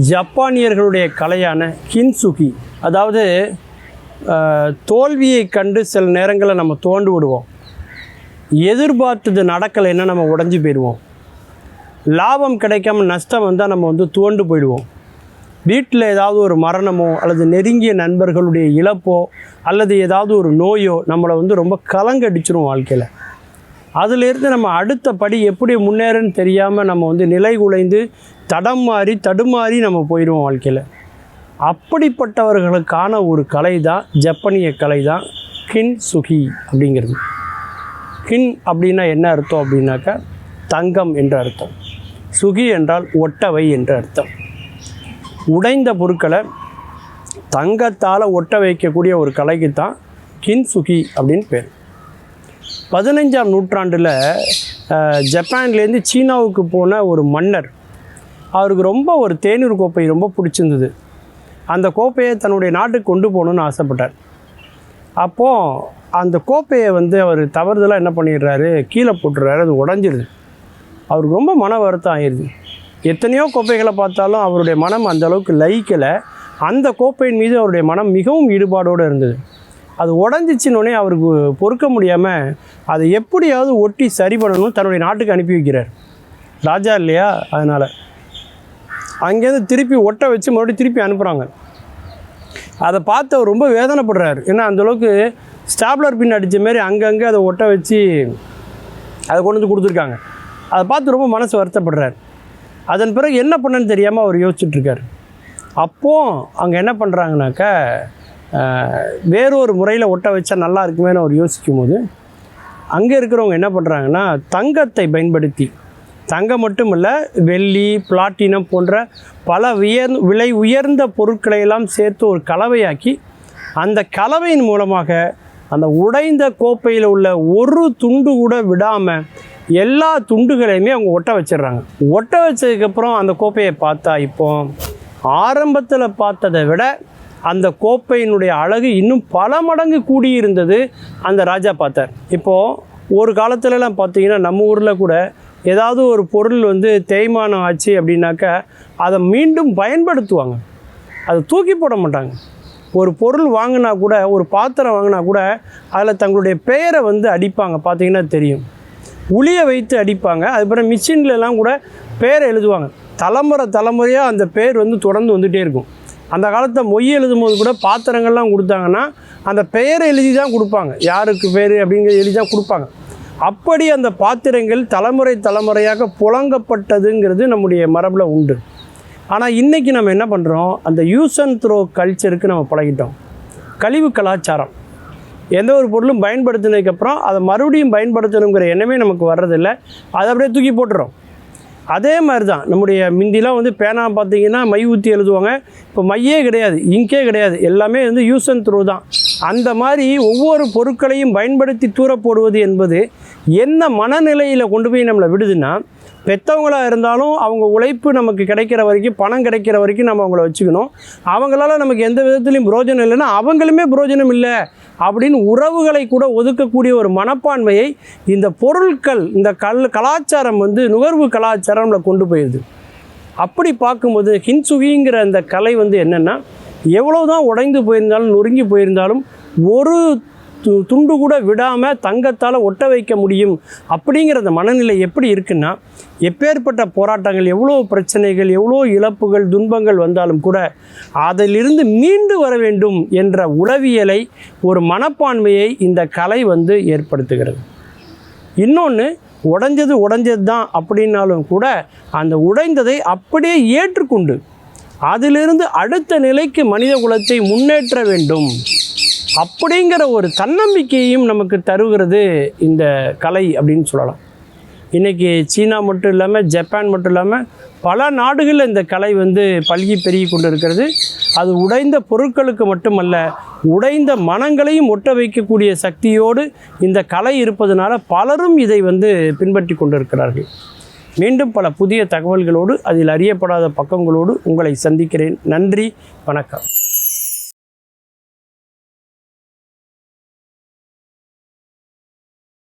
ஜப்பானியர்களுடைய கலையான கின்சுகி, அதாவது தோல்வியை கண்டு சில நேரங்களில் நம்ம தோண்டு விடுவோம். எதிர்பார்த்தது நடக்கலைன்னா நம்ம உடஞ்சி போயிடுவோம். லாபம் கிடைக்காம நஷ்டம் வந்தால் நம்ம துவண்டு போயிடுவோம். வீட்டில் ஏதாவது ஒரு மரணமோ அல்லது நெருங்கிய நண்பர்களுடைய இழப்போ அல்லது ஏதாவது ஒரு நோயோ நம்மளை ரொம்ப கலங்கடிச்சிடும் வாழ்க்கையில். அதிலிருந்து நம்ம அடுத்த படி எப்படி முன்னேறன்னு தெரியாமல் நம்ம நிலை குலைந்து தடுமாறி நம்ம போயிடுவோம் வாழ்க்கையில். அப்படிப்பட்டவர்களுக்கான ஒரு கலை தான் ஜப்பானிய கலை தான் கின்சுகி அப்படிங்கிறது. கின் அப்படின்னா என்ன அர்த்தம் அப்படின்னாக்கா தங்கம் என்ற அர்த்தம். சுகி என்றால் ஒட்டவை என்ற அர்த்தம். உடைந்த பொருட்களை தங்கத்தால் ஒட்ட வைக்கக்கூடிய ஒரு கலைக்கு தான் கின்சுகி அப்படின்னு பேர். 15ஆம் நூற்றாண்டில் ஜப்பான்லேருந்து சீனாவுக்கு போன ஒரு மன்னர், அவருக்கு ரொம்ப ஒரு தேநீர் கோப்பை ரொம்ப பிடிச்சிருந்தது. அந்த கோப்பையை தன்னுடைய நாட்டுக்கு கொண்டு போகணுன்னு ஆசைப்பட்டார். அப்போது அந்த கோப்பையை அவர் தவறுதலாக என்ன பண்ணிடுறாரு, கீழே போட்டுறாரு. அது உடஞ்சிருது. அவருக்கு ரொம்ப மன வருத்தம் ஆயிடுது. எத்தனையோ கோப்பைகளை பார்த்தாலும் அவருடைய மனம் அந்தளவுக்கு லயிக்கலை. அந்த கோப்பையின் மீது அவருடைய மனம் மிகவும் ஈடுபாடோடு இருந்தது. அது உடஞ்சிச்சின்னொடனே அவருக்கு பொறுக்க முடியாமல் அதை எப்படியாவது ஒட்டி சரி பண்ணணும் தன்னுடைய நாட்டுக்கு அனுப்பி வைக்கிறார். ராஜா இல்லையா, அதனால் அங்கேருந்து திருப்பி ஒட்ட வச்சு மறுபடியும் திருப்பி அனுப்புகிறாங்க. அதை பார்த்து அவர் ரொம்ப வேதனைப்படுறாரு. ஏன்னா அந்தளவுக்கு ஸ்டாப்லர் பின் அடித்த மாரி அங்கங்கே அதை ஒட்ட வச்சு அதை கொண்டு கொடுத்துருக்காங்க. அதை பார்த்து ரொம்ப மனசு வருத்தப்படுறார். அதன் பிறகு என்ன பண்ணன்னு தெரியாமல் அவர் யோசிச்சுட்ருக்கார். அப்போது அங்கே என்ன பண்ணுறாங்கனாக்கா, வேறொரு முறையில் ஒட்ட வச்சா நல்லா இருக்குமேனு அவர் யோசிக்கும் போது அங்கே இருக்கிறவங்க என்ன பண்ணுறாங்கன்னா, தங்கத்தை பயன்படுத்தி, தங்கம் மட்டுமல்ல வெள்ளி, பிளாட்டினம் போன்ற பல விலை உயர்ந்த பொருட்களையெல்லாம் சேர்த்து ஒரு கலவையாக்கி, அந்த கலவையின் மூலமாக அந்த உடைந்த கோப்பையில் உள்ள ஒரு துண்டு கூட விடாமல் எல்லா துண்டுகளையுமே அவங்க ஒட்ட வச்சிடுறாங்க. ஒட்ட வச்சதுக்கப்புறம் அந்த கோப்பையை பார்த்தா இப்போ ஆரம்பத்தில் பார்த்ததை விட அந்த கோப்பையினுடைய அழகு இன்னும் பல மடங்கு கூடியிருந்தது. அந்த ராஜா பார்த்தார். இப்போது ஒரு காலத்துலலாம் பார்த்தீங்கன்னா நம்ம ஊரில் கூட ஏதாவது ஒரு பொருள் தேய்மானம் ஆச்சு அப்படின்னாக்கா அதை மீண்டும் பயன்படுத்துவாங்க. அதை தூக்கி போட மாட்டாங்க. ஒரு பொருள் வாங்கினா கூட, ஒரு பாத்திரம் வாங்கினா கூட அதில் தங்களுடைய பெயரை அடிப்பாங்க. பார்த்தீங்கன்னா தெரியும். உளியை வைத்து அடிப்பாங்க. அதுக்கப்புறம் மிஷின்லலாம் கூட பேரை எழுதுவாங்க. தலைமுறையாக அந்த பேர் தொடர்ந்து வந்துகிட்டே இருக்கும். அந்த காலத்தில் மொய் எழுதும் போது கூட பாத்திரங்கள்லாம் கொடுத்தாங்கன்னா அந்த பெயரை எழுதி தான் கொடுப்பாங்க. யாருக்கு பேர் அப்படிங்கிறது எழுதி தான் கொடுப்பாங்க. அப்படி அந்த பாத்திரங்கள் தலைமுறையாக புழங்கப்பட்டதுங்கிறது நம்முடைய மரபில் உண்டு. ஆனால் இன்றைக்கி நம்ம என்ன பண்ணுறோம், அந்த யூஸ் அண்ட் த்ரோ கல்ச்சருக்கு நம்ம பழகிட்டோம். கழிவு கலாச்சாரம். எந்த ஒரு பொருளும் பயன்படுத்தினதுக்கப்புறம் அதை மறுபடியும் பயன்படுத்தணுங்கிற எண்ணமே நமக்கு வர்றதில்லை. அதை அப்படியே தூக்கி போட்டுறோம். அதே மாதிரி தான் நம்முடைய முந்திலாம் பேனா பார்த்திங்கன்னா மை ஊற்றி எழுதுவாங்க. இப்போ மையே கிடையாது, இங்கே கிடையாது, எல்லாமே யூஸ் அண்ட் த்ரோ தான். அந்த மாதிரி ஒவ்வொரு பொருட்களையும் பயன்படுத்தி தூர போடுவது என்பது என்ன மனநிலையில் கொண்டு போய் நம்மளை விடுதுன்னா, பெற்றவங்களாக இருந்தாலும் அவங்க உழைப்பு நமக்கு கிடைக்கிற வரைக்கும், பணம் கிடைக்கிற வரைக்கும் நம்ம அவங்கள வச்சுக்கணும். அவங்களால நமக்கு எந்த விதத்துலையும் புரோஜனம் இல்லைன்னா அவங்களுமே புரோஜனம் இல்லை அப்படின்னு உறவுகளை கூட ஒதுக்கக்கூடிய ஒரு மனப்பான்மையை இந்த பொருட்கள், இந்த கலாச்சாரம் நுகர்வு கலாச்சாரம் நம்மளை கொண்டு போயிடுது. அப்படி பார்க்கும்போது கின்சுகிங்கிற அந்த கலை என்னென்னா, எவ்வளோ தான் உடைந்து போயிருந்தாலும் நொறுங்கி போயிருந்தாலும் ஒரு துண்டு கூட விடாமல் தங்கத்தால் ஒட்ட வைக்க முடியும் அப்படிங்கிற அந்த மனநிலை எப்படி இருக்குன்னா, எப்பேற்பட்ட போராட்டங்கள், எவ்வளோ பிரச்சனைகள், எவ்வளோ இழப்புகள், துன்பங்கள் வந்தாலும் கூட அதிலிருந்து மீண்டு வர வேண்டும் என்ற உளவியலை, ஒரு மனப்பான்மையை இந்த கலை ஏற்படுத்துகிறது. இன்னொன்று, உடைஞ்சது தான் அப்படின்னாலும் கூட அந்த உடைந்ததை அப்படியே ஏற்றுக்கொண்டு அதிலிருந்து அடுத்த நிலைக்கு மனித குலத்தை முன்னேற்ற வேண்டும் அப்படிங்கிற ஒரு தன்னம்பிக்கையையும் நமக்கு தருகிறது இந்த கலை அப்படின்னு சொல்லலாம். இன்றைக்கி சீனா மட்டும் இல்லாமல், ஜப்பான் மட்டும் இல்லாமல் பல நாடுகளில் இந்த கலை பல்கி பெருகி கொண்டு இருக்கிறது. அது உடைந்த பொருட்களுக்கு மட்டுமல்ல, உடைந்த மனங்களையும் ஒட்ட வைக்கக்கூடிய சக்தியோடு இந்த கலை இருப்பதனால பலரும் இதை பின்பற்றி கொண்டிருக்கிறார்கள். மீண்டும் பல புதிய தகவல்களோடு, அதில் அறியப்படாத பக்கங்களோடு உங்களை சந்திக்கிறேன். நன்றி, வணக்கம்.